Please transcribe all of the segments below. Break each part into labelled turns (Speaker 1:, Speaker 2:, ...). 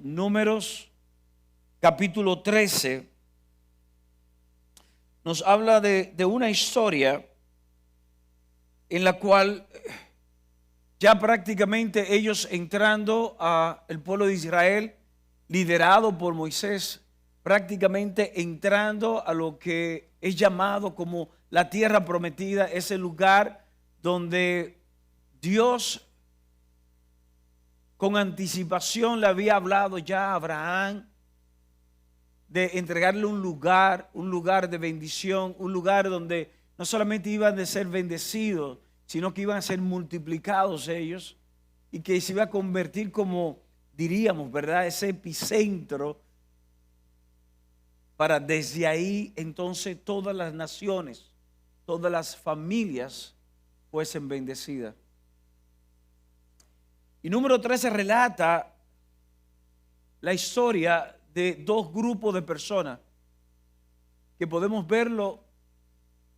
Speaker 1: Números capítulo 13 nos habla de una historia en la cual ya prácticamente ellos entrando al pueblo de Israel, liderado por Moisés, prácticamente entrando a lo que es llamado como la tierra prometida, ese lugar donde Dios con anticipación le había hablado ya a Abraham de entregarle un lugar de bendición, un lugar donde no solamente iban a ser bendecidos, sino que iban a ser multiplicados ellos y que se iba a convertir como, diríamos, ¿verdad?, ese epicentro para desde ahí entonces todas las naciones, todas las familias fuesen bendecidas. Y número 13 relata la historia de dos grupos de personas que podemos verlo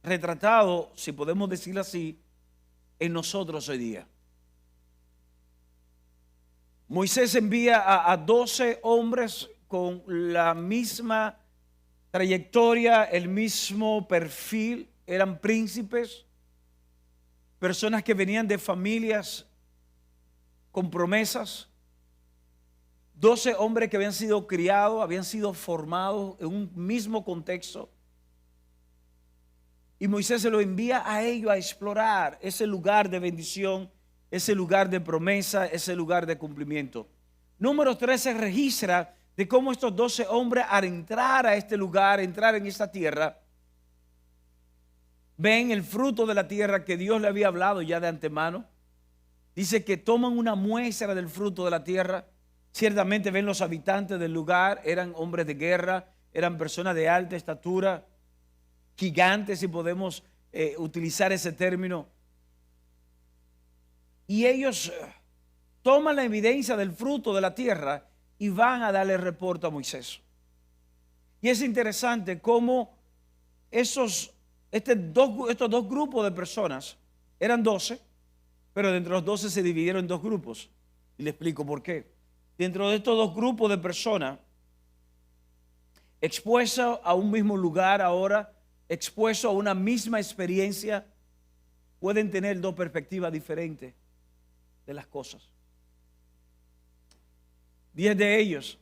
Speaker 1: retratado, si podemos decirlo así, en nosotros hoy día. Moisés envía a 12 hombres con la misma trayectoria, el mismo perfil, eran príncipes, personas que venían de familias con promesas, 12 hombres que habían sido criados, habían sido formados en un mismo contexto. Y Moisés se lo envía a ellos a explorar ese lugar de bendición, ese lugar de promesa, ese lugar de cumplimiento. Número 13 registra de cómo estos 12 hombres al entrar a este lugar, entrar en esta tierra, ven el fruto de la tierra que Dios le había hablado ya de antemano. Dice que toman una muestra del fruto de la tierra. Ciertamente ven los habitantes del lugar, eran hombres de guerra, eran personas de alta estatura, gigantes, si podemos utilizar ese término. Y ellos toman la evidencia del fruto de la tierra y van a darle reporte a Moisés. Y es interesante cómo estos dos grupos de personas, eran 12, pero dentro de los 12 se dividieron en dos grupos. Y le explico por qué. Dentro de estos dos grupos de personas, expuestos a un mismo lugar ahora, expuestos a una misma experiencia, pueden tener dos perspectivas diferentes de las cosas. 10 de ellos,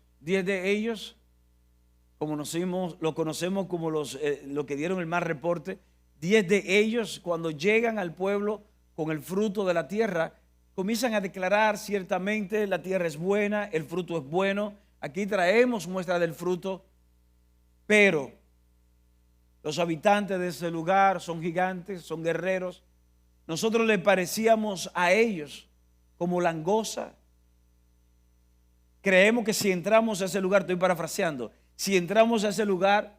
Speaker 1: como lo conocemos como los que dieron el mal reporte, 10 de ellos cuando llegan al pueblo con el fruto de la tierra, comienzan a declarar ciertamente la tierra es buena, el fruto es bueno, aquí traemos muestra del fruto, pero los habitantes de ese lugar son gigantes, son guerreros. Nosotros le parecíamos a ellos como langosta. Creemos que si entramos a ese lugar, estoy parafraseando, si entramos a ese lugar,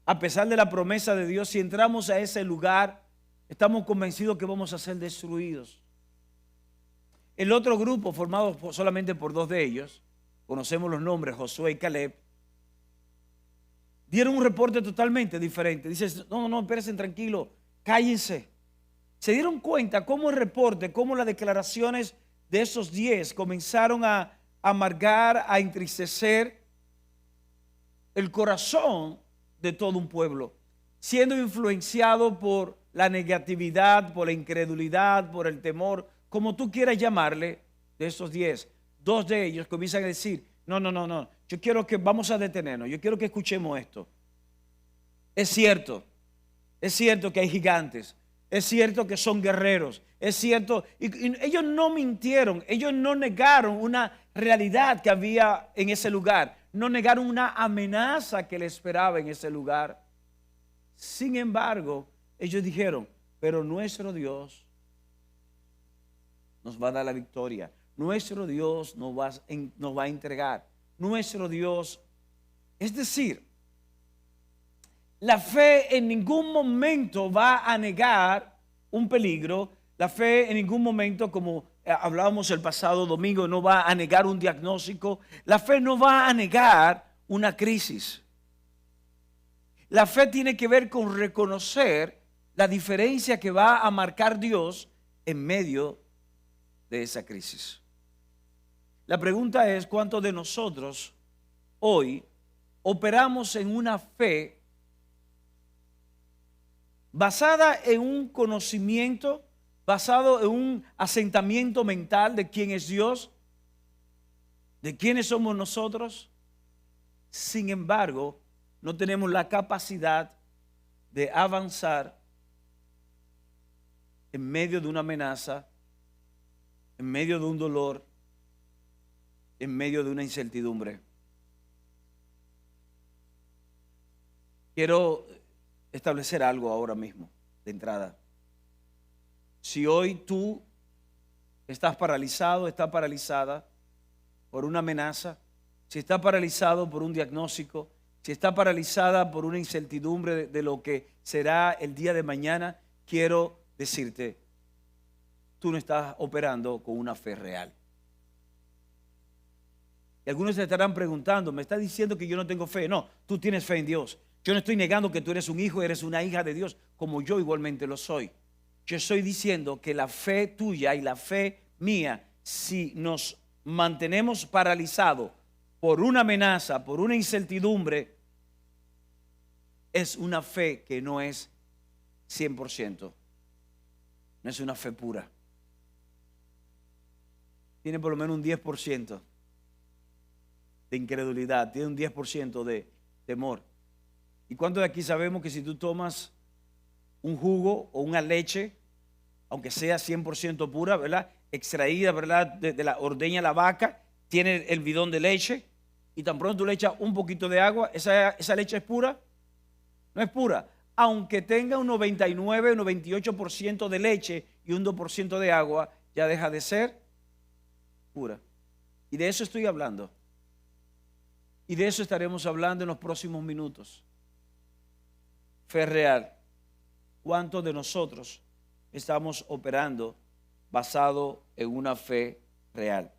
Speaker 1: a pesar de la promesa de Dios, si entramos a ese lugar, estamos convencidos que vamos a ser destruidos. El otro grupo, formado solamente por 2 de ellos, conocemos los nombres, Josué y Caleb, dieron un reporte totalmente diferente. Dice, no, espérense tranquilo, cállense. Se dieron cuenta cómo el reporte, cómo las declaraciones de esos 10 comenzaron a amargar, a entristecer el corazón de todo un pueblo, siendo influenciado por la negatividad, por la incredulidad, por el temor, como tú quieras llamarle. De esos 10, 2 de ellos comienzan a decir, no, yo quiero que vamos a detenernos, yo quiero que escuchemos esto. Es cierto que hay gigantes, es cierto que son guerreros, es cierto, y ellos no mintieron, ellos no negaron una realidad que había en ese lugar, no negaron una amenaza que le esperaba en ese lugar. Sin embargo, ellos dijeron, pero nuestro Dios nos va a dar la victoria, nuestro Dios nos va a entregar, nuestro Dios. Es decir, la fe en ningún momento va a negar un peligro, la fe en ningún momento, como hablábamos el pasado domingo, no va a negar un diagnóstico, la fe no va a negar una crisis. La fe tiene que ver con reconocer la diferencia que va a marcar Dios en medio de esa crisis. La pregunta es, ¿cuántos de nosotros hoy operamos en una fe basada en un conocimiento, basado en un asentamiento mental de quién es Dios, de quiénes somos nosotros? Sin embargo, no tenemos la capacidad de avanzar en medio de una amenaza, en medio de un dolor, en medio de una incertidumbre. Quiero establecer algo ahora mismo, de entrada. Si hoy tú estás paralizado, estás paralizada por una amenaza, si estás paralizado por un diagnóstico, si estás paralizada por una incertidumbre de lo que será el día de mañana, quiero decirte, tú no estás operando con una fe real. Y algunos se estarán preguntando, ¿me está diciendo que yo no tengo fe? No, tú tienes fe en Dios. Yo no estoy negando que tú eres un hijo, eres una hija de Dios, como yo igualmente lo soy. Yo estoy diciendo que la fe tuya y la fe mía, si nos mantenemos paralizados por una amenaza, por una incertidumbre, es una fe que no es 100%. No es una fe pura. Tiene por lo menos un 10% de incredulidad, tiene un 10% de temor. ¿Y cuántos de aquí sabemos que si tú tomas un jugo o una leche, aunque sea 100% pura, ¿verdad?, extraída, ¿verdad?, de la ordeña de la vaca, tiene el bidón de leche, y tan pronto tú le echas un poquito de agua, ¿esa leche es pura? No es pura. Aunque tenga un 99, un 98% de leche y un 2% de agua, ya deja de ser pura. Y de eso estoy hablando. Y de eso estaremos hablando en los próximos minutos. Fe real. ¿Cuántos de nosotros estamos operando basado en una fe real?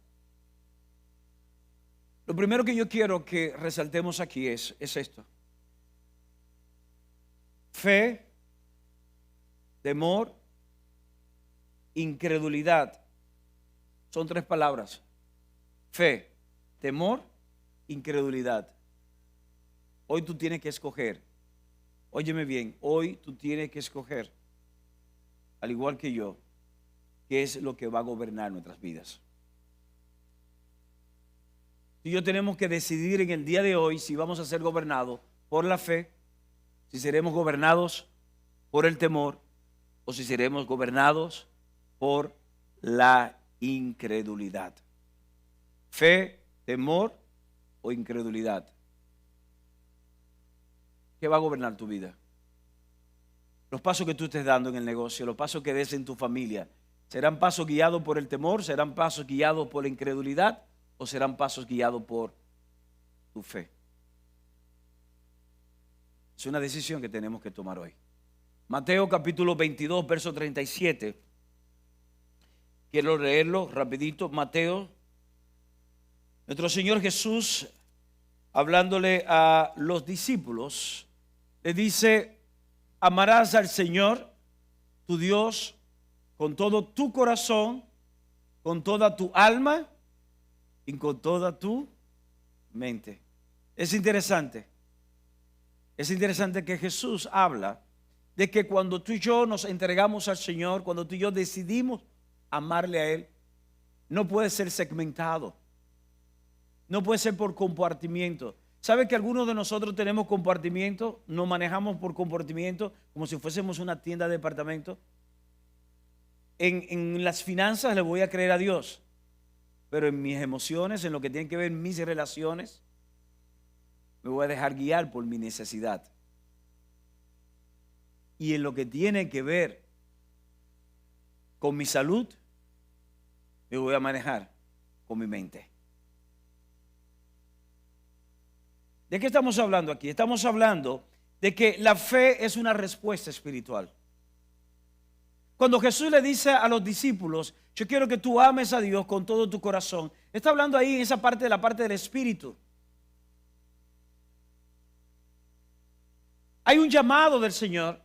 Speaker 1: Lo primero que yo quiero que resaltemos aquí es esto. Fe, temor, incredulidad. Son 3 palabras. Fe, temor, incredulidad. Hoy tú tienes que escoger. Óyeme bien, hoy tú tienes que escoger, al igual que yo, qué es lo que va a gobernar nuestras vidas. Tú y yo tenemos que decidir en el día de hoy si vamos a ser gobernados por la fe, si seremos gobernados por el temor o si seremos gobernados por la incredulidad. Fe, temor o incredulidad. ¿Qué va a gobernar tu vida? Los pasos que tú estés dando en el negocio, los pasos que des en tu familia, ¿serán pasos guiados por el temor? ¿Serán pasos guiados por la incredulidad? ¿O serán pasos guiados por tu fe? Es una decisión que tenemos que tomar hoy. Mateo capítulo 22, verso 37. Quiero leerlo rapidito. Mateo, nuestro Señor Jesús, hablándole a los discípulos, le dice: amarás al Señor, tu Dios, con todo tu corazón, con toda tu alma y con toda tu mente. Es interesante que Jesús habla de que cuando tú y yo nos entregamos al Señor, cuando tú y yo decidimos amarle a Él, no puede ser segmentado, no puede ser por compartimiento. ¿Sabe que algunos de nosotros tenemos compartimiento? Nos manejamos por compartimiento como si fuésemos una tienda de departamento. En las finanzas le voy a creer a Dios, pero en mis emociones, en lo que tiene que ver con mis relaciones, me voy a dejar guiar por mi necesidad. Y en lo que tiene que ver con mi salud, me voy a manejar con mi mente. ¿De qué estamos hablando aquí? Estamos hablando de que la fe es una respuesta espiritual. Cuando Jesús le dice a los discípulos: yo quiero que tú ames a Dios con todo tu corazón, está hablando ahí en esa parte de la parte del espíritu. Hay un llamado del Señor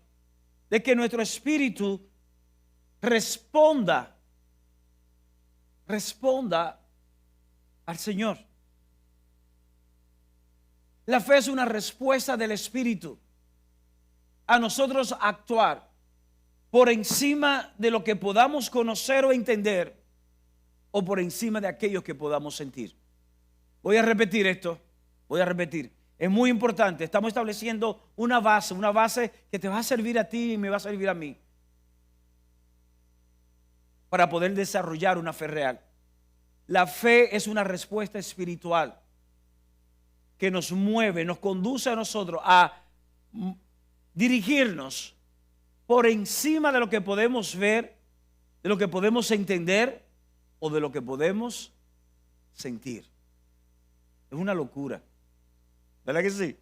Speaker 1: de que nuestro espíritu responda al Señor. La fe es una respuesta del Espíritu a nosotros actuar por encima de lo que podamos conocer o entender, o por encima de aquello que podamos sentir. Voy a repetir esto, Es muy importante, estamos estableciendo una base que te va a servir a ti y me va a servir a mí para poder desarrollar una fe real. La fe es una respuesta espiritual que nos mueve, nos conduce a nosotros a dirigirnos por encima de lo que podemos ver, de lo que podemos entender o de lo que podemos sentir. Es una locura, ¿verdad que sí?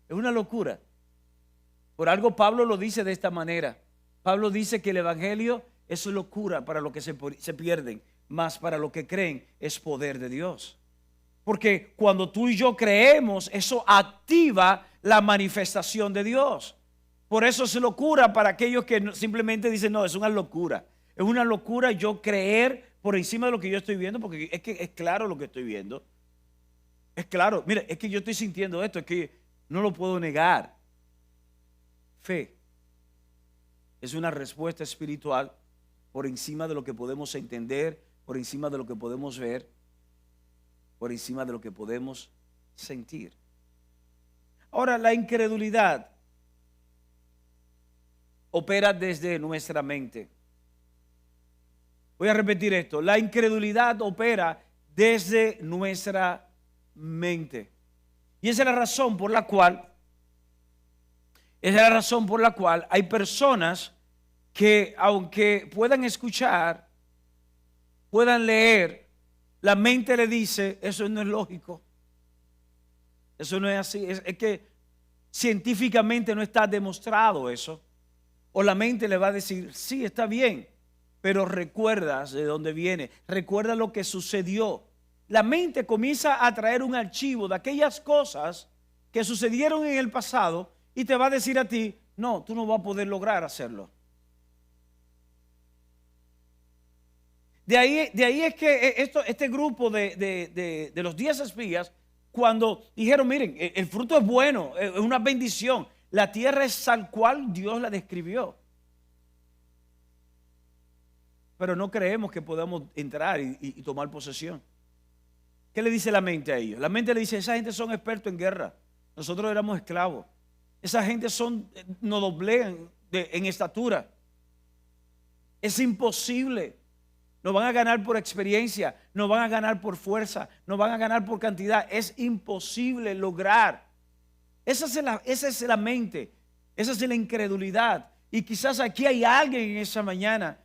Speaker 1: Es una locura. Por algo Pablo lo dice de esta manera. Pablo dice que el evangelio es locura para los que se pierden, mas para los que creen es poder de Dios. Porque cuando tú y yo creemos, eso activa la manifestación de Dios. Por eso es locura para aquellos que simplemente dicen, no, es una locura. Es una locura yo creer por encima de lo que yo estoy viendo, porque es que es claro lo que estoy viendo. Es claro, mira, es que yo estoy sintiendo esto, es que no lo puedo negar. Fe es una respuesta espiritual por encima de lo que podemos entender, por encima de lo que podemos ver, por encima de lo que podemos sentir. Ahora, la incredulidad opera desde nuestra mente. Voy a repetir esto. La incredulidad opera desde nuestra mente. Y esa es la razón por la cual hay personas que, aunque puedan escuchar, puedan leer, la mente le dice, eso no es lógico. Eso no es así. Es que científicamente no está demostrado eso. O la mente le va a decir, sí, está bien, pero recuerdas de dónde viene, recuerda lo que sucedió. La mente comienza a traer un archivo de aquellas cosas que sucedieron en el pasado y te va a decir a ti, no, tú no vas a poder lograr hacerlo. De ahí es que este grupo de los 10 espías, cuando dijeron, miren, el fruto es bueno, es una bendición, la tierra es tal cual Dios la describió. Pero no creemos que podamos entrar y tomar posesión. ¿Qué le dice la mente a ellos? La mente le dice, esa gente son expertos en guerra, nosotros éramos esclavos. Esa gente nos doblegan en estatura. Es imposible. Nos van a ganar por experiencia, nos van a ganar por fuerza, nos van a ganar por cantidad. Es imposible lograr. Esa es la mente, esa es la incredulidad. Y quizás aquí hay alguien en esa mañana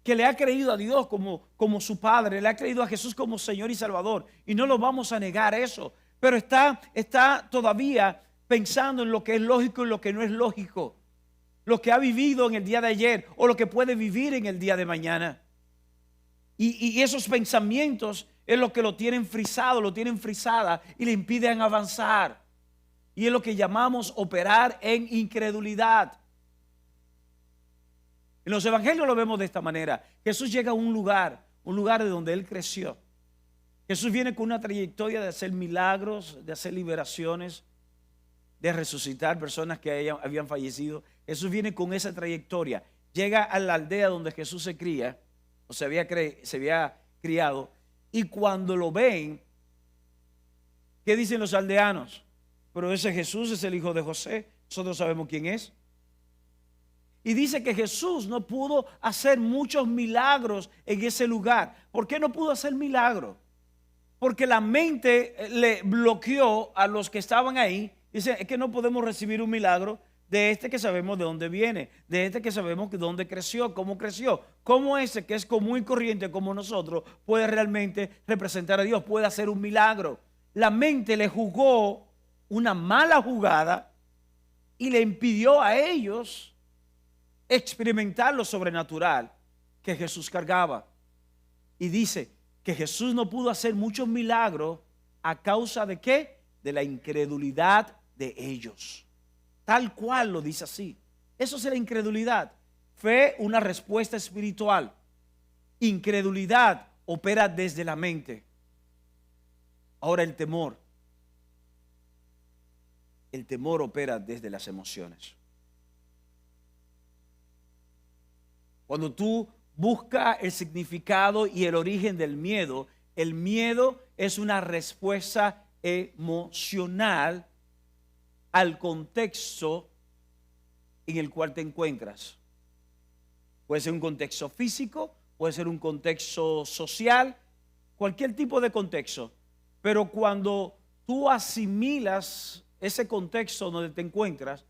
Speaker 1: que le ha creído a Dios como su Padre, le ha creído a Jesús como Señor y Salvador. Y no lo vamos a negar eso. Pero está todavía pensando en lo que es lógico y lo que no es lógico. Lo que ha vivido en el día de ayer o lo que puede vivir en el día de mañana. Y esos pensamientos es lo que lo tienen frisado, lo tienen frisada y le impiden avanzar. Y es lo que llamamos operar en incredulidad. En los evangelios lo vemos de esta manera. Jesús llega a un lugar de donde Él creció. Jesús viene con una trayectoria de hacer milagros, de hacer liberaciones, de resucitar personas que habían fallecido. Jesús viene con esa trayectoria. Llega a la aldea donde Jesús se cría, o se había criado, y cuando lo ven, ¿qué dicen los aldeanos? Pero ese Jesús es el hijo de José, nosotros sabemos quién es. Y dice que Jesús no pudo hacer muchos milagros en ese lugar. ¿Por qué no pudo hacer milagros? Porque la mente le bloqueó a los que estaban ahí. Dice, es que no podemos recibir un milagro de este que sabemos de dónde viene, de este que sabemos de dónde creció, cómo ese que es común y corriente como nosotros puede realmente representar a Dios, puede hacer un milagro. La mente le jugó una mala jugada y le impidió a ellos experimentar lo sobrenatural que Jesús cargaba. Y dice que Jesús no pudo hacer muchos milagros a causa de ¿qué? De la incredulidad de ellos. Tal cual lo dice así. Eso es la incredulidad. Fe, una respuesta espiritual. Incredulidad opera desde la mente. Ahora el temor. El temor opera desde las emociones. Cuando tú buscas el significado y el origen del miedo, el miedo es una respuesta emocional al contexto en el cual te encuentras. Puede ser un contexto físico, puede ser un contexto social, cualquier tipo de contexto. Pero cuando tú asimilas ese contexto donde te encuentras,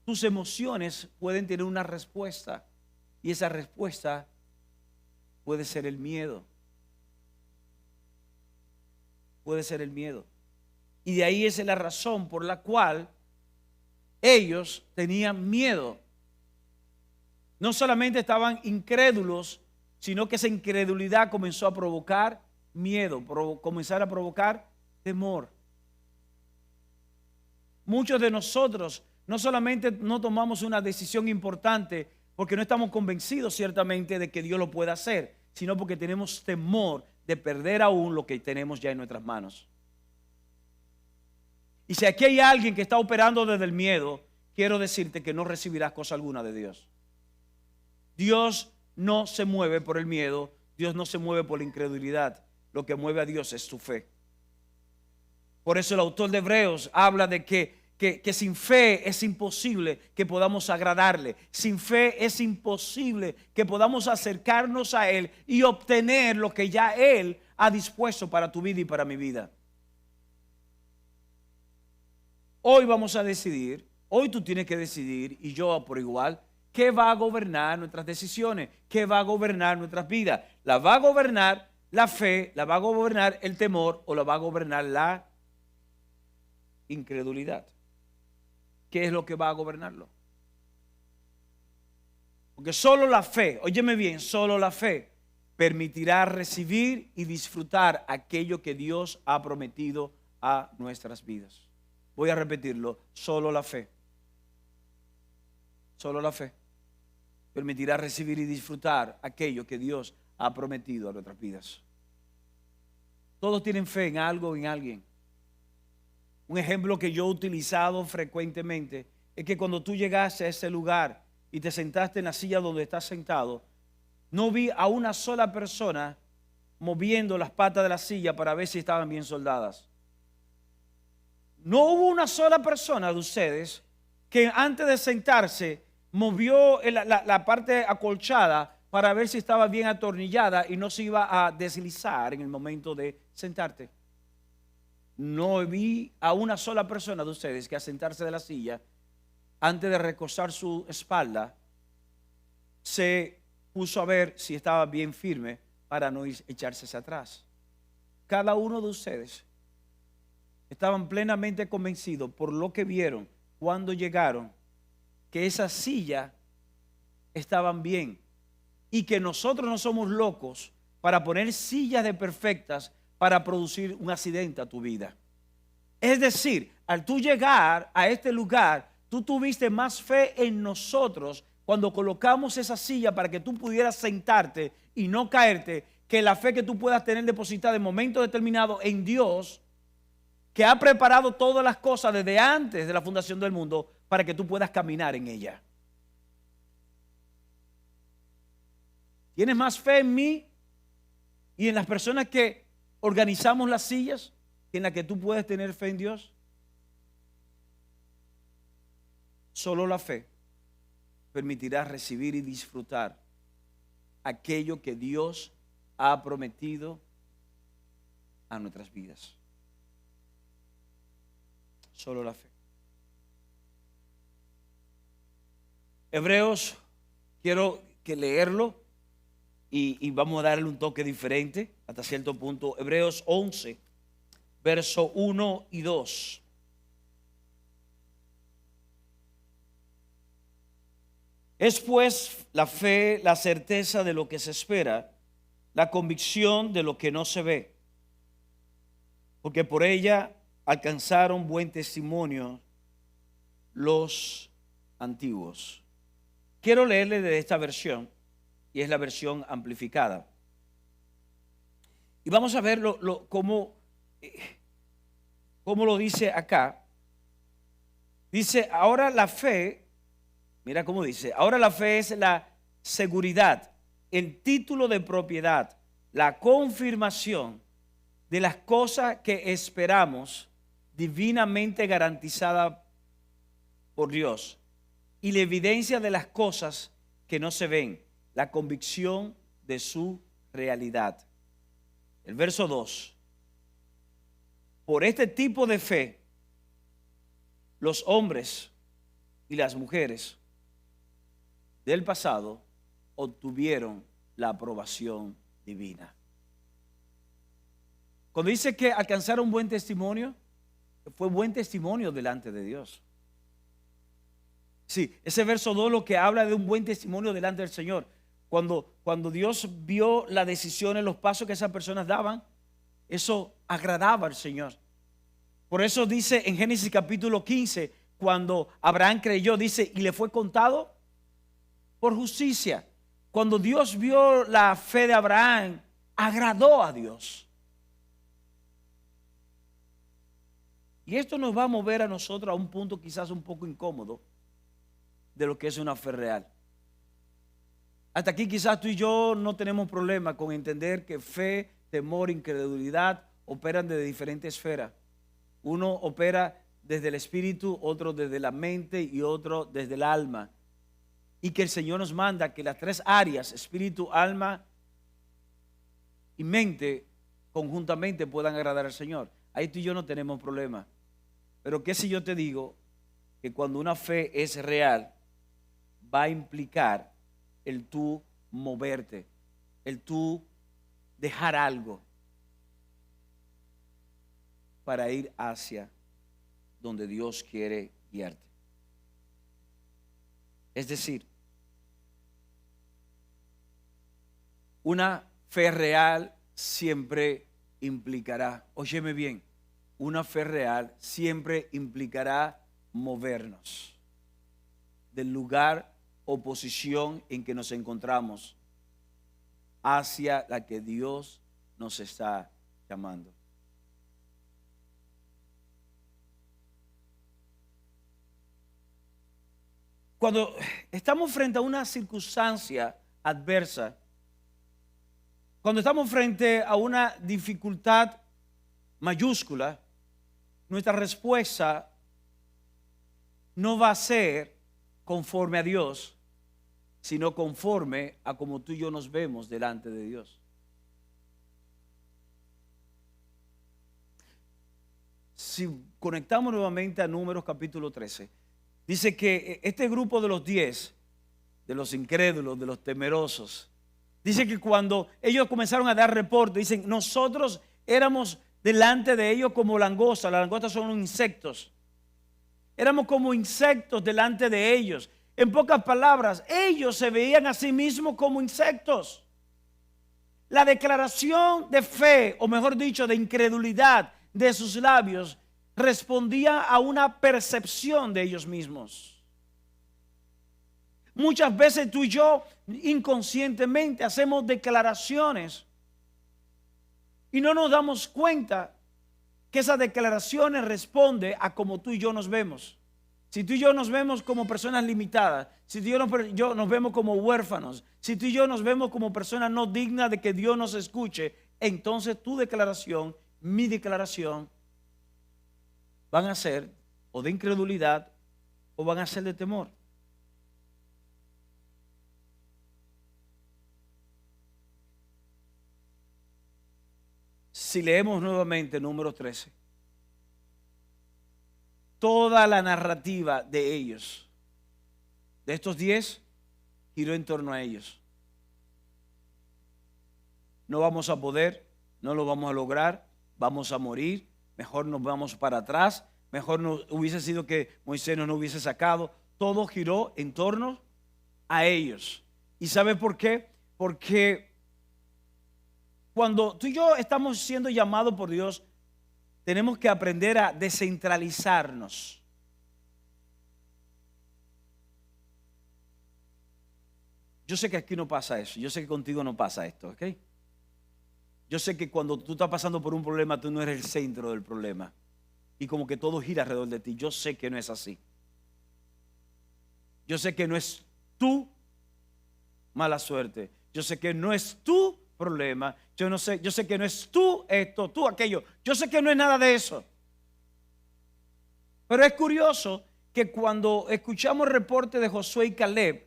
Speaker 1: tus emociones pueden tener una respuesta. Y esa respuesta puede ser el miedo. Puede ser el miedo. Y de ahí es la razón por la cual ellos tenían miedo. No solamente estaban incrédulos, sino que esa incredulidad comenzó a provocar miedo, comenzar a provocar temor. Muchos de nosotros no solamente no tomamos una decisión importante porque no estamos convencidos ciertamente de que Dios lo pueda hacer, sino porque tenemos temor de perder aún lo que tenemos ya en nuestras manos. Y si aquí hay alguien que está operando desde el miedo, quiero decirte que no recibirás cosa alguna de Dios. Dios no se mueve por el miedo, Dios no se mueve por la incredulidad. Lo que mueve a Dios es tu fe. Por eso el autor de Hebreos habla de que sin fe es imposible que podamos agradarle. Sin fe es imposible que podamos acercarnos a Él y obtener lo que ya Él ha dispuesto para tu vida y para mi vida. Hoy vamos a decidir, hoy tú tienes que decidir, y yo por igual, qué va a gobernar nuestras decisiones, qué va a gobernar nuestras vidas. ¿La va a gobernar la fe, la va a gobernar el temor o la va a gobernar la incredulidad? ¿Qué es lo que va a gobernarlo? Porque solo la fe, óyeme bien, solo la fe permitirá recibir y disfrutar aquello que Dios ha prometido a nuestras vidas. Voy a repetirlo, solo la fe. Solo la fe permitirá recibir y disfrutar aquello que Dios ha prometido a nuestras vidas. Todos tienen fe en algo o en alguien. Un ejemplo que yo he utilizado frecuentemente es que cuando tú llegaste a ese lugar y te sentaste en la silla donde estás sentado, no vi a una sola persona moviendo las patas de la silla para ver si estaban bien soldadas. No hubo una sola persona de ustedes que antes de sentarse movió la parte acolchada para ver si estaba bien atornillada y no se iba a deslizar en el momento de sentarte. No vi a una sola persona de ustedes que al sentarse de la silla, antes de recostar su espalda, se puso a ver si estaba bien firme para no echarse hacia atrás. Cada uno de ustedes estaban plenamente convencidos por lo que vieron cuando llegaron, que esa silla estaban bien y que nosotros no somos locos para poner sillas de perfectas para producir un accidente a tu vida. Es decir, al tú llegar a este lugar, tú tuviste más fe en nosotros cuando colocamos esa silla para que tú pudieras sentarte y no caerte, que la fe que tú puedas tener depositada en momento determinado en Dios, que ha preparado todas las cosas desde antes de la fundación del mundo para que tú puedas caminar en ella. ¿Tienes más fe en mí y en las personas que organizamos las sillas que en las que tú puedes tener fe en Dios? Solo la fe permitirá recibir y disfrutar aquello que Dios ha prometido a nuestras vidas. Solo la fe. Hebreos, quiero que leerlo y vamos a darle un toque diferente hasta cierto punto. Hebreos 11, verso 1 y 2. Es pues la fe, la certeza de lo que se espera, la convicción de lo que no se ve, porque por ella alcanzaron buen testimonio los antiguos. Quiero leerle de esta versión, y es la versión amplificada. Y vamos a ver cómo como lo dice acá. Dice, ahora la fe, mira cómo dice, ahora la fe es la seguridad, el título de propiedad, la confirmación de las cosas que esperamos, divinamente garantizada por Dios, y la evidencia de las cosas que no se ven, la convicción de su realidad. El verso 2. Por este tipo de fe, los hombres y las mujeres del pasado obtuvieron la aprobación divina. Cuando dice que alcanzaron buen testimonio, fue buen testimonio delante de Dios. Sí, ese verso 2 lo que habla de un buen testimonio delante del Señor. Cuando Dios vio las decisiones, los pasos que esas personas daban, eso agradaba al Señor. Por eso dice en Génesis capítulo 15, cuando Abraham creyó, dice, y le fue contado por justicia. Cuando Dios vio la fe de Abraham, agradó a Dios. Y esto nos va a mover a nosotros a un punto quizás un poco incómodo de lo que es una fe real. Hasta aquí quizás tú y yo no tenemos problema con entender que fe, temor, incredulidad operan desde diferentes esferas. Uno opera desde el espíritu, otro desde la mente y otro desde el alma. Y que el Señor nos manda que las tres áreas, espíritu, alma y mente, conjuntamente puedan agradar al Señor. Ahí tú y yo no tenemos problema. Pero ¿qué si yo te digo que cuando una fe es real, va a implicar el tú moverte, el tú dejar algo para ir hacia donde Dios quiere guiarte? Es decir, una fe real siempre implicará, óyeme bien, una fe real siempre implicará movernos del lugar o posición en que nos encontramos hacia la que Dios nos está llamando. Cuando estamos frente a una circunstancia adversa, cuando estamos frente a una dificultad mayúscula, nuestra respuesta no va a ser conforme a Dios, sino conforme a como tú y yo nos vemos delante de Dios. Si conectamos nuevamente a Números capítulo 13, dice que este grupo de los 10, de los incrédulos, de los temerosos, dice que cuando ellos comenzaron a dar reporte, dicen, nosotros éramos delante de ellos como langostas. Las langostas son insectos. Éramos como insectos delante de ellos. En pocas palabras, ellos se veían a sí mismos como insectos. La declaración de fe, o mejor dicho, de incredulidad de sus labios, respondía a una percepción de ellos mismos. Muchas veces tú y yo inconscientemente hacemos declaraciones y no nos damos cuenta que esas declaraciones responden a cómo tú y yo nos vemos. Si tú y yo nos vemos como personas limitadas, si tú y yo nos vemos como huérfanos, si tú y yo nos vemos como personas no dignas de que Dios nos escuche, entonces tu declaración, mi declaración, van a ser o de incredulidad o van a ser de temor. Si leemos nuevamente Números 13, toda la narrativa de ellos, de estos 10, giró en torno a ellos. No vamos a poder, no lo vamos a lograr, vamos a morir, mejor nos vamos para atrás, mejor no hubiese sido que Moisés no nos hubiese sacado. Todo giró en torno a ellos. ¿Y sabe por qué? Porque cuando tú y yo estamos siendo llamados por Dios, tenemos que aprender a descentralizarnos. Yo sé que aquí no pasa eso, yo sé que contigo no pasa esto, ¿ok? Yo sé que cuando tú estás pasando por un problema, tú no eres el centro del problema. y como que todo gira alrededor de ti. Yo sé que no es así. Yo sé que no es tu mala suerte. Yo sé que no es tu problema. Yo sé que no es tú esto, tú aquello. Yo sé que no es nada de eso. Pero es curioso que cuando escuchamos el reporte de Josué y Caleb,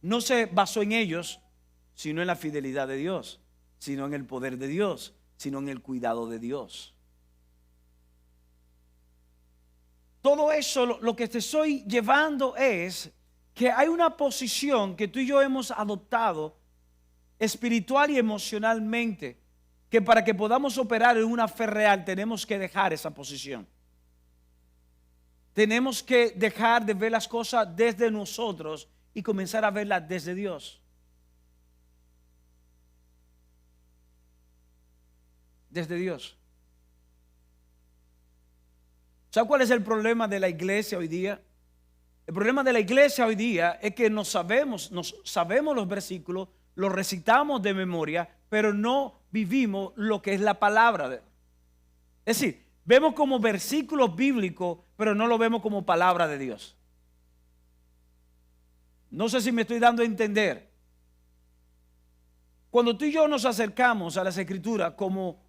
Speaker 1: no se basó en ellos, sino en la fidelidad de Dios, sino en el poder de Dios, sino en el cuidado de Dios. Todo eso, lo que te estoy llevando es que hay una posición que tú y yo hemos adoptado espiritual y emocionalmente, que para que podamos operar en una fe real tenemos que dejar esa posición. Tenemos que dejar de ver las cosas desde nosotros y comenzar a verlas desde Dios. Desde Dios. ¿Sabe cuál es el problema de la iglesia hoy día? El problema de la iglesia hoy día es que nos sabemos los versículos, los recitamos de memoria, pero no vivimos lo que es la palabra. Es decir, vemos como versículos bíblicos, pero no lo vemos como palabra de Dios. No sé si me estoy dando a entender. Cuando tú y yo nos acercamos a las Escrituras como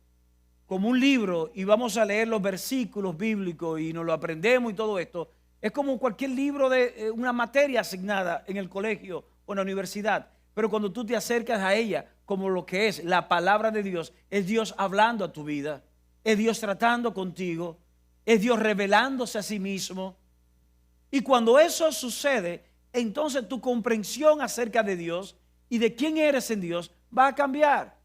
Speaker 1: un libro y vamos a leer los versículos bíblicos y nos lo aprendemos y todo esto, es como cualquier libro de una materia asignada en el colegio o en la universidad. Pero cuando tú te acercas a ella como lo que es la palabra de Dios, es Dios hablando a tu vida, es Dios tratando contigo, es Dios revelándose a sí mismo. Y cuando eso sucede, entonces tu comprensión acerca de Dios y de quién eres en Dios va a cambiar.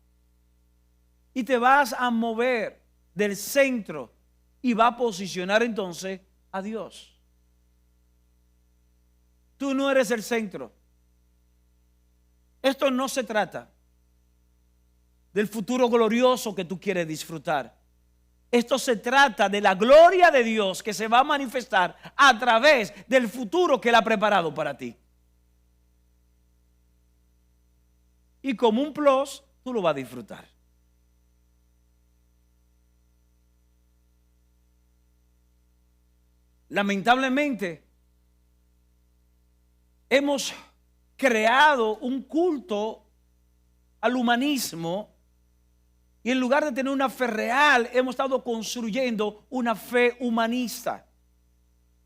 Speaker 1: Y te vas a mover del centro y va a posicionar entonces a Dios. Tú no eres el centro. Esto no se trata del futuro glorioso que tú quieres disfrutar. Esto se trata de la gloria de Dios que se va a manifestar a través del futuro que Él ha preparado para ti. Y como un plus, tú lo vas a disfrutar. Lamentablemente, hemos creado un culto al humanismo y en lugar de tener una fe real, hemos estado construyendo una fe humanista.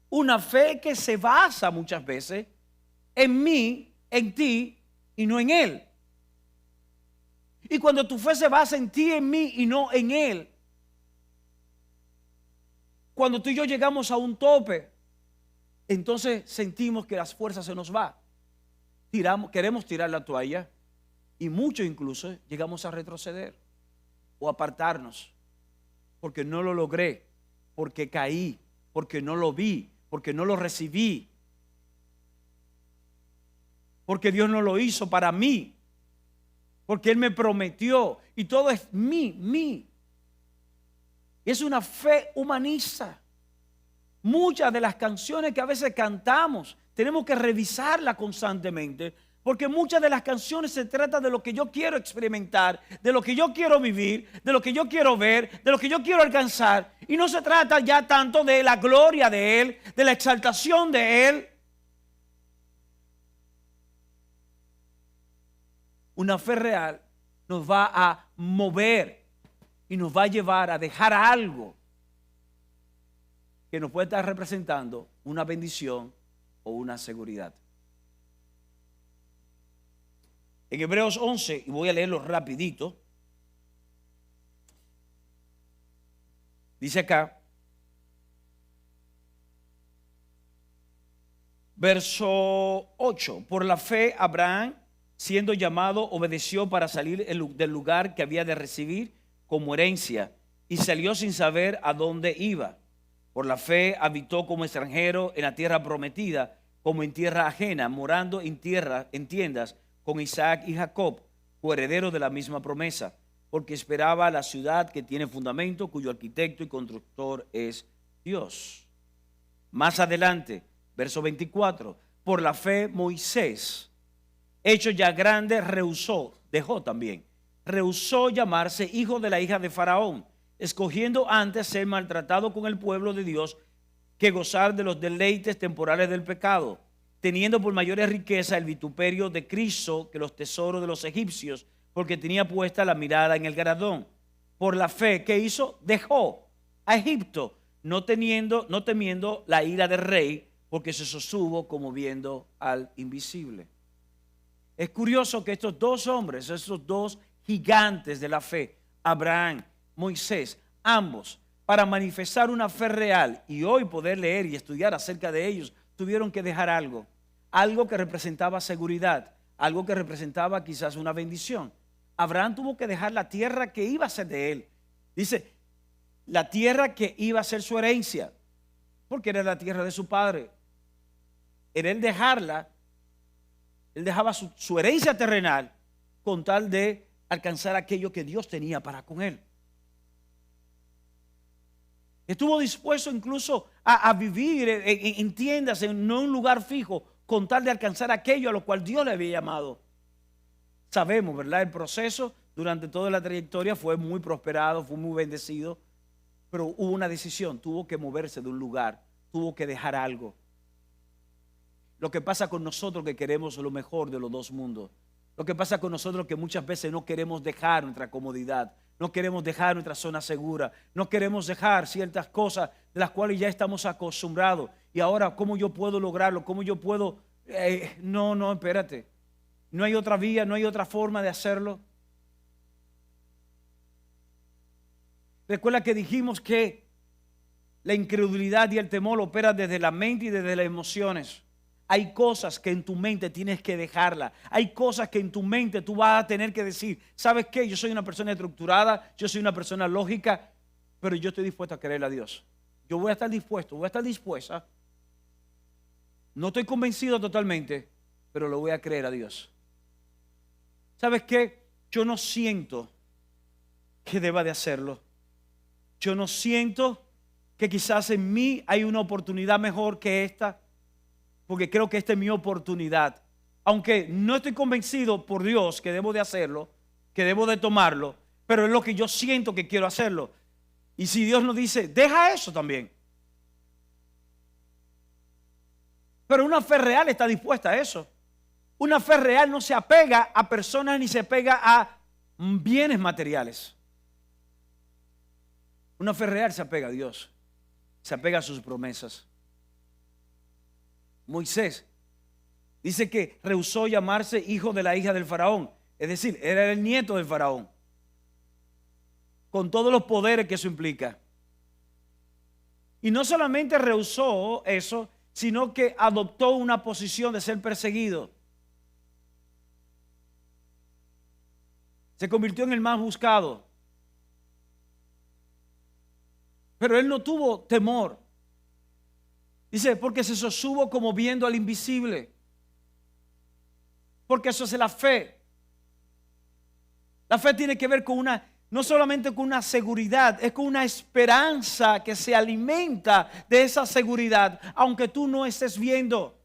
Speaker 1: Una fe que se basa muchas veces en mí, en ti y no en Él. Y cuando tu fe se basa en ti, en mí y no en Él, cuando tú y yo llegamos a un tope, entonces sentimos que las fuerzas se nos van. Queremos tirar la toalla y muchos incluso llegamos a retroceder o apartarnos porque no lo logré, porque caí, porque no lo vi, porque no lo recibí, porque Dios no lo hizo para mí, porque Él me prometió y todo es mí. Es una fe humanista. Muchas de las canciones que a veces cantamos tenemos que revisarlas constantemente, porque muchas de las canciones se trata de lo que yo quiero experimentar, de lo que yo quiero vivir, de lo que yo quiero ver, de lo que yo quiero alcanzar, y no se trata ya tanto de la gloria de Él, de la exaltación de Él. Una fe real nos va a mover y nos va a llevar a dejar algo que nos puede estar representando una bendición o una seguridad. En Hebreos 11, y voy a leerlo rapidito, dice acá, verso 8, por la fe Abraham, siendo llamado, obedeció para salir del lugar que había de recibir como herencia, y salió sin saber a dónde iba. Por la fe habitó como extranjero en la tierra prometida, como en tierra ajena, morando en tiendas con Isaac y Jacob, coherederos de la misma promesa, porque esperaba la ciudad que tiene fundamento, cuyo arquitecto y constructor es Dios. Más adelante, verso 24, por la fe Moisés, hecho ya grande, rehusó llamarse hijo de la hija de Faraón, escogiendo antes ser maltratado con el pueblo de Dios que gozar de los deleites temporales del pecado, teniendo por mayores riquezas el vituperio de Cristo que los tesoros de los egipcios, porque tenía puesta la mirada en el galardón. Por la fe, ¿qué hizo? Dejó a Egipto, no temiendo la ira del rey, porque se sostuvo como viendo al invisible. Es curioso que estos dos hombres, estos dos gigantes de la fe, Abraham, Moisés, ambos, para manifestar una fe real y hoy poder leer y estudiar acerca de ellos, tuvieron que dejar algo que representaba seguridad, algo que representaba quizás una bendición. Abraham tuvo que dejar la tierra que iba a ser de él. Dice, la tierra que iba a ser su herencia, porque era la tierra de su padre. Era él dejarla, él dejaba su herencia terrenal con tal de alcanzar aquello que Dios tenía para con él. Estuvo dispuesto incluso a vivir en tiendas, no en un lugar fijo, con tal de alcanzar aquello a lo cual Dios le había llamado. Sabemos, ¿verdad? El proceso durante toda la trayectoria fue muy prosperado, fue muy bendecido, pero hubo una decisión, tuvo que moverse de un lugar, tuvo que dejar algo. Lo que pasa con nosotros que queremos lo mejor de los dos mundos. Lo que pasa con nosotros que muchas veces no queremos dejar nuestra comodidad, no queremos dejar nuestra zona segura, no queremos dejar ciertas cosas de las cuales ya estamos acostumbrados. Y ahora, ¿cómo yo puedo lograrlo? ¿Cómo yo puedo? No, espérate. No hay otra vía, no hay otra forma de hacerlo. Recuerda que dijimos que la incredulidad y el temor operan desde la mente y desde las emociones. Hay cosas que en tu mente tienes que dejarla. Hay cosas que en tu mente tú vas a tener que decir, ¿sabes qué? Yo soy una persona estructurada, yo soy una persona lógica, pero yo estoy dispuesto a creerle a Dios. Yo voy a estar dispuesto, voy a estar dispuesta. No estoy convencido totalmente, pero lo voy a creer a Dios. ¿Sabes qué? Yo no siento que deba de hacerlo. Yo no siento que quizás en mí hay una oportunidad mejor que esta, porque creo que esta es mi oportunidad. Aunque no estoy convencido por Dios que debo de hacerlo, que debo de tomarlo, pero es lo que yo siento que quiero hacerlo. Y si Dios nos dice, deja eso también. Pero una fe real está dispuesta a eso. Una fe real no se apega a personas ni se apega a bienes materiales. Una fe real se apega a Dios, se apega a sus promesas. Moisés dice que rehusó llamarse hijo de la hija del faraón, es decir, era el nieto del faraón, con todos los poderes que eso implica. Y no solamente rehusó eso, sino que adoptó una posición de ser perseguido. Se convirtió en el más buscado. Pero él no tuvo temor. Dice, porque se sostuvo como viendo al invisible. Porque eso es la fe. La fe tiene que ver con no solamente con una seguridad, es con una esperanza que se alimenta de esa seguridad, aunque tú no estés viendo.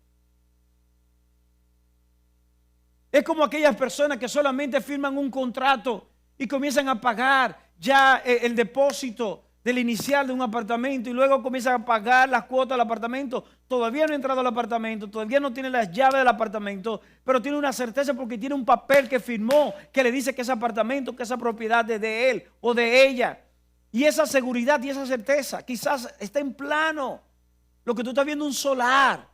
Speaker 1: Es como aquellas personas que solamente firman un contrato y comienzan a pagar ya el depósito del inicial de un apartamento y luego comienzan a pagar las cuotas del apartamento. Todavía no ha entrado al apartamento, todavía no tiene las llaves del apartamento, pero tiene una certeza porque tiene un papel que firmó que le dice que ese apartamento, que esa propiedad es de él o de ella. Y esa seguridad y esa certeza quizás está en plano. Lo que tú estás viendo es un solar,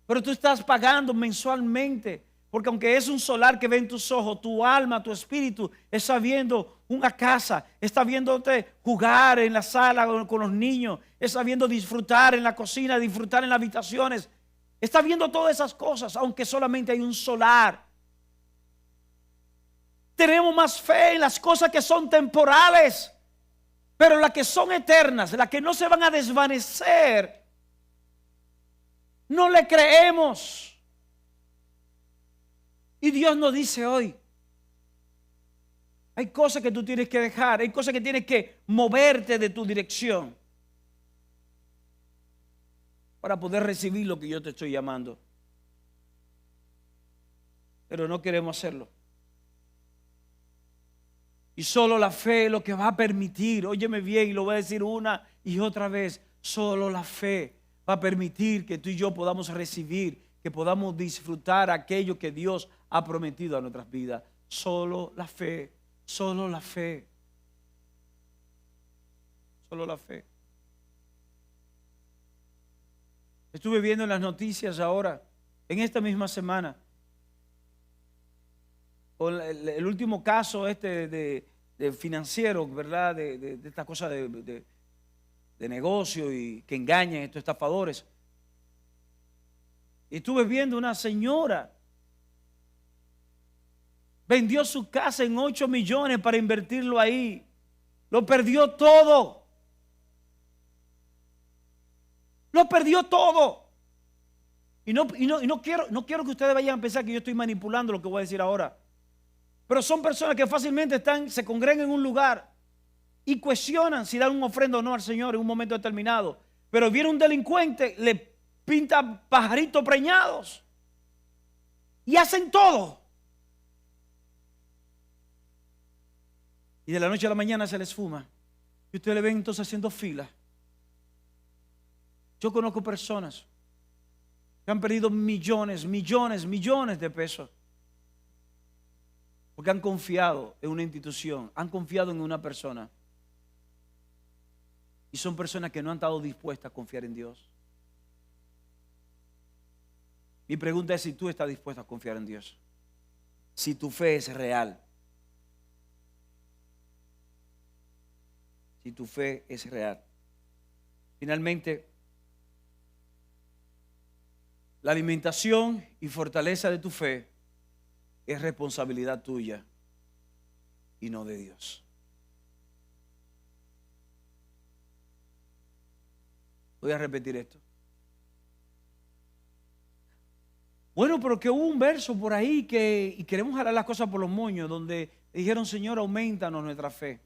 Speaker 1: pero tú estás pagando mensualmente. Porque aunque es un solar que ve en tus ojos, tu alma, tu espíritu está viendo una casa, está viéndote jugar en la sala con los niños, está viendo disfrutar en la cocina, disfrutar en las habitaciones, está viendo todas esas cosas, aunque solamente hay un solar. Tenemos más fe en las cosas que son temporales, pero las que son eternas, las que no se van a desvanecer, no le creemos. Y Dios nos dice hoy, hay cosas que tú tienes que dejar, hay cosas que tienes que moverte de tu dirección para poder recibir lo que yo te estoy llamando. Pero no queremos hacerlo. Y solo la fe es lo que va a permitir, óyeme bien, y lo voy a decir una y otra vez, solo la fe va a permitir que tú y yo podamos recibir, que podamos disfrutar aquello que Dios ha prometido a nuestras vidas. Solo la fe, solo la fe, solo la fe. Estuve viendo en las noticias ahora, en esta misma semana, con el último caso de financiero, ¿verdad? De esta cosa de negocio y que engañan a estos estafadores. Y estuve viendo una señora, vendió su casa en 8 millones para invertirlo ahí. Lo perdió todo. Lo perdió todo. Y no quiero que ustedes vayan a pensar que yo estoy manipulando lo que voy a decir ahora. Pero son personas que fácilmente se congregan en un lugar y cuestionan si dan una ofrenda o no al Señor en un momento determinado. Pero viene un delincuente, le pinta pajaritos preñados y hacen todo. Y de la noche a la mañana se les fuma. Y ustedes le ven entonces haciendo fila. Yo conozco personas que han perdido millones de pesos. Porque han confiado en una institución, han confiado en una persona. Y son personas que no han estado dispuestas a confiar en Dios. Mi pregunta es si tú estás dispuesto a confiar en Dios. Si tu fe es real. Si tu fe es real. Finalmente, la alimentación y fortaleza de tu fe es responsabilidad tuya y no de Dios. Voy a repetir esto. Bueno, pero que hubo un verso por ahí y queremos jalar las cosas por los moños, donde dijeron, Señor, aumentanos nuestra fe.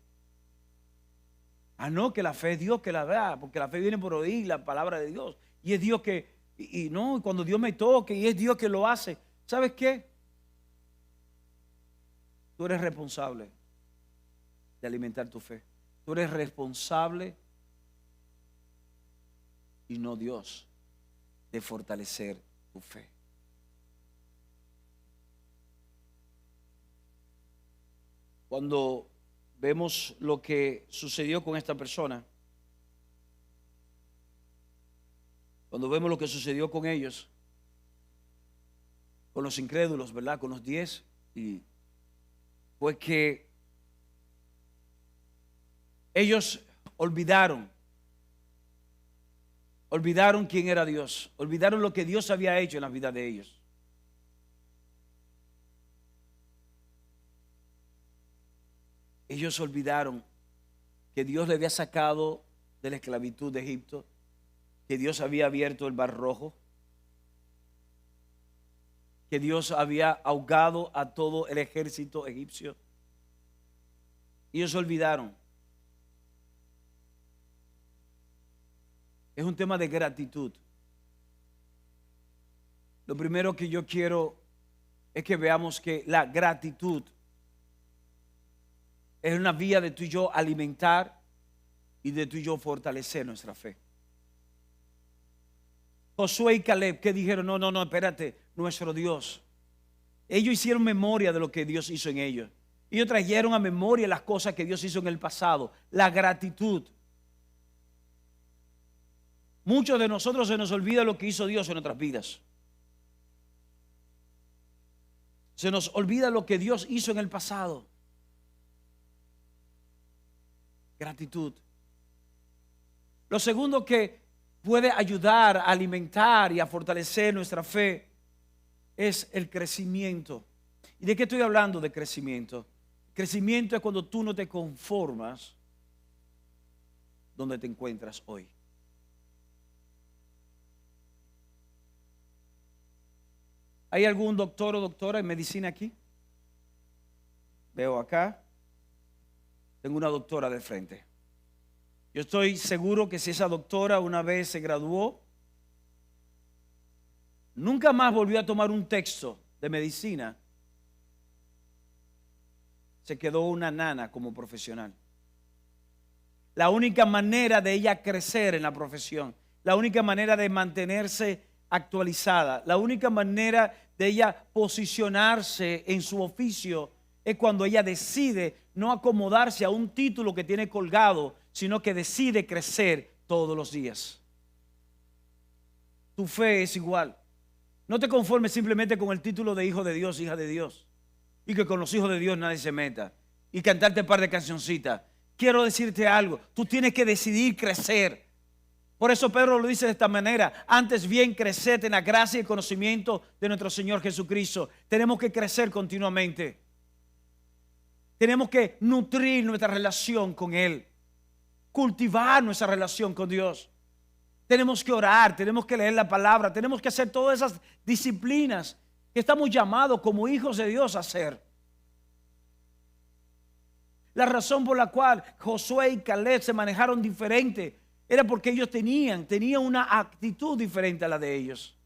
Speaker 1: Ah, no, que la fe es Dios que la da, porque la fe viene por oír la palabra de Dios. Y es Dios que, y no, cuando Dios me toque, y es Dios que lo hace. ¿Sabes qué? Tú eres responsable de alimentar tu fe. Tú eres responsable y no Dios de fortalecer tu fe. Cuando vemos lo que sucedió con esta persona, cuando vemos lo que sucedió con ellos, con los incrédulos, ¿verdad? Con los 10, y fue que ellos olvidaron quién era Dios, olvidaron lo que Dios había hecho en la vida de ellos. Ellos olvidaron que Dios le había sacado de la esclavitud de Egipto, que Dios había abierto el mar Rojo, que Dios había ahogado a todo el ejército egipcio. Ellos olvidaron. Es un tema de gratitud. Lo primero que yo quiero es que veamos que la gratitud es una vía de tú y yo alimentar y de tú y yo fortalecer nuestra fe. Josué y Caleb, ¿qué dijeron? No, espérate, nuestro Dios. Ellos hicieron memoria de lo que Dios hizo en ellos. Ellos trajeron a memoria las cosas que Dios hizo en el pasado. La gratitud. Muchos de nosotros se nos olvida lo que hizo Dios en nuestras vidas. Se nos olvida lo que Dios hizo en el pasado. Gratitud. Lo segundo que puede ayudar a alimentar y a fortalecer nuestra fe es el crecimiento. ¿Y de qué estoy hablando de crecimiento? Crecimiento es cuando tú no te conformas donde te encuentras hoy. ¿Hay algún doctor o doctora en medicina aquí? Veo acá. Tengo una doctora de frente. Yo estoy seguro que si esa doctora una vez se graduó, nunca más volvió a tomar un texto de medicina se quedó una nana como profesional. La única manera de ella crecer en la profesión, la única manera de mantenerse actualizada, la única manera de ella posicionarse en su oficio es cuando ella decide no acomodarse a un título que tiene colgado, sino que decide crecer todos los días. Tu fe es igual. No te conformes simplemente con el título de hijo de Dios, hija de Dios, y que con los hijos de Dios nadie se meta, y cantarte un par de cancioncitas. Quiero decirte algo, tú tienes que decidir crecer. Por eso Pedro lo dice de esta manera: antes bien creced en la gracia y el conocimiento de nuestro Señor Jesucristo. Tenemos que crecer continuamente. Tenemos que nutrir nuestra relación con Él, cultivar nuestra relación con Dios. Tenemos que orar, tenemos que leer la palabra, tenemos que hacer todas esas disciplinas que estamos llamados como hijos de Dios a hacer. La razón por la cual Josué y Caleb se manejaron diferente era porque ellos tenían una actitud diferente a la de ellos.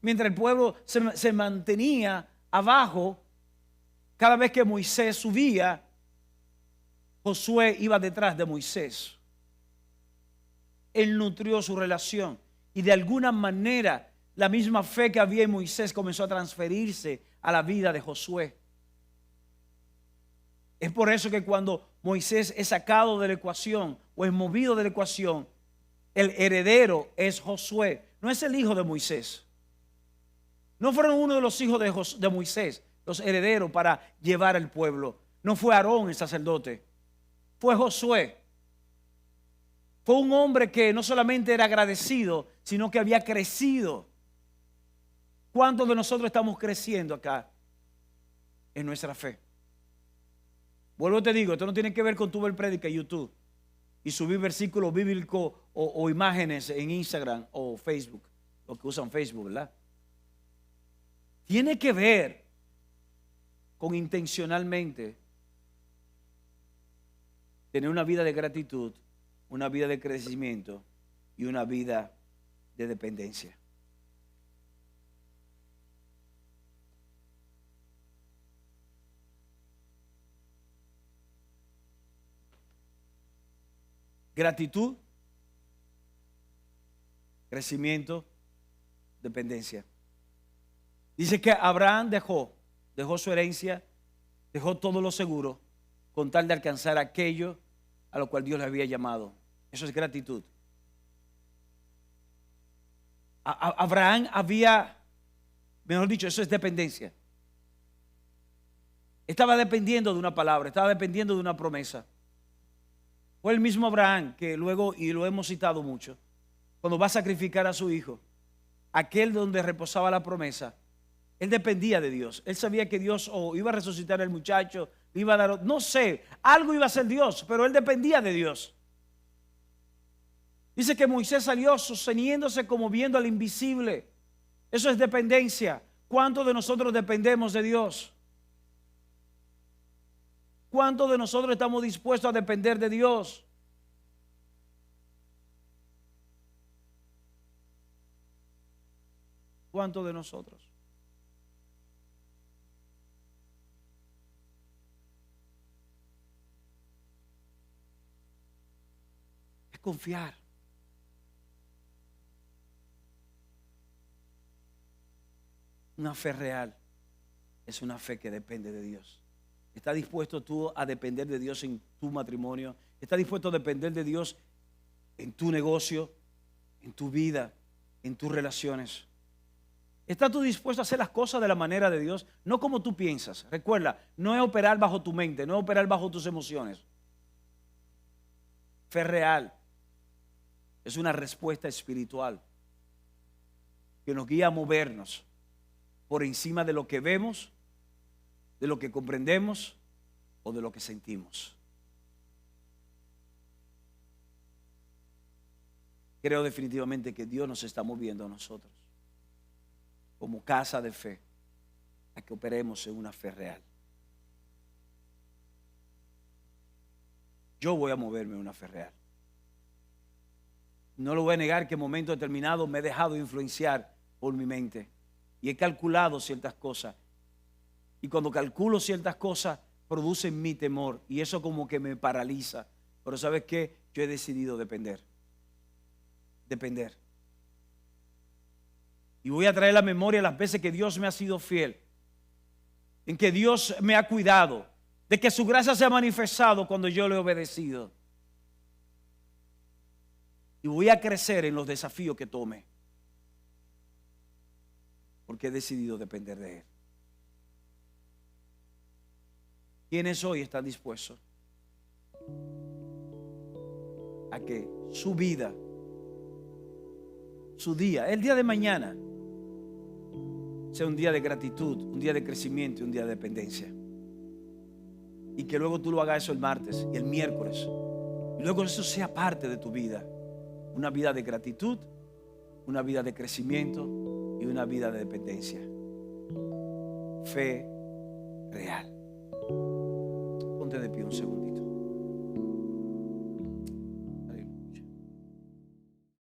Speaker 1: Mientras el pueblo se mantenía abajo, cada vez que Moisés subía, Josué iba detrás de Moisés. Él nutrió su relación y de alguna manera la misma fe que había en Moisés comenzó a transferirse a la vida de Josué. Es por eso que cuando Moisés es sacado de la ecuación o es movido de la ecuación, el heredero es Josué, no es el hijo de Moisés. No fueron uno de los hijos de Moisés los herederos para llevar al pueblo. No fue Aarón el sacerdote, fue Josué. Fue un hombre que no solamente era agradecido, sino que había crecido. ¿Cuántos de nosotros estamos creciendo acá en nuestra fe? Vuelvo te digo, esto no tiene que ver con tu ver prédica en YouTube y subir versículos bíblicos o imágenes en Instagram o Facebook, los que usan Facebook, ¿verdad? Tiene que ver con intencionalmente tener una vida de gratitud, una vida de crecimiento y una vida de dependencia. Gratitud, crecimiento, dependencia. Dice que Abraham dejó su herencia, dejó todo lo seguro con tal de alcanzar aquello a lo cual Dios le había llamado. Eso es gratitud. Abraham mejor dicho, eso es dependencia. Estaba dependiendo de una palabra, estaba dependiendo de una promesa. Fue el mismo Abraham que luego, y lo hemos citado mucho, cuando va a sacrificar a su hijo, aquel donde reposaba la promesa, él dependía de Dios. Él sabía que Dios iba a resucitar al muchacho, le iba a dar, no sé, algo iba a hacer Dios, pero él dependía de Dios. Dice que Moisés salió sosteniéndose como viendo al invisible. Eso es dependencia. ¿Cuántos de nosotros dependemos de Dios? ¿Cuántos de nosotros estamos dispuestos a depender de Dios? ¿Cuántos de nosotros? Es confiar. Una fe real es una fe que depende de Dios. ¿Estás dispuesto tú a depender de Dios en tu matrimonio? ¿Estás dispuesto a depender de Dios en tu negocio, en tu vida, en tus relaciones? ¿Estás tú dispuesto a hacer las cosas de la manera de Dios? No como tú piensas. Recuerda, no es operar bajo tu mente, no es operar bajo tus emociones. Fe real es una respuesta espiritual que nos guía a movernos por encima de lo que vemos, de lo que comprendemos o de lo que sentimos. Creo definitivamente que Dios nos está moviendo a nosotros como casa de fe a que operemos en una fe real. Yo voy a moverme en una fe real. No lo voy a negar que en momento determinado me he dejado influenciar por mi mente. y he calculado ciertas cosas. Y cuando calculo ciertas cosas, produce en mí temor. Y eso como que me paraliza. Pero ¿sabes qué? Yo he decidido depender. Depender. Y voy a traer a la memoria las veces que Dios me ha sido fiel. En que Dios me ha cuidado. De que su gracia se ha manifestado cuando yo le he obedecido. Y voy a crecer en los desafíos que tome. Porque he decidido depender de Él. ¿Quiénes hoy están dispuestos a que su vida, su día, el día de mañana, sea un día de gratitud, un día de crecimiento y un día de dependencia? Y que luego tú lo hagas eso el martes y el miércoles. Y luego eso sea parte de tu vida. Una vida de gratitud, una vida de crecimiento y una vida de dependencia. Fe real. Ponte de pie un segundo.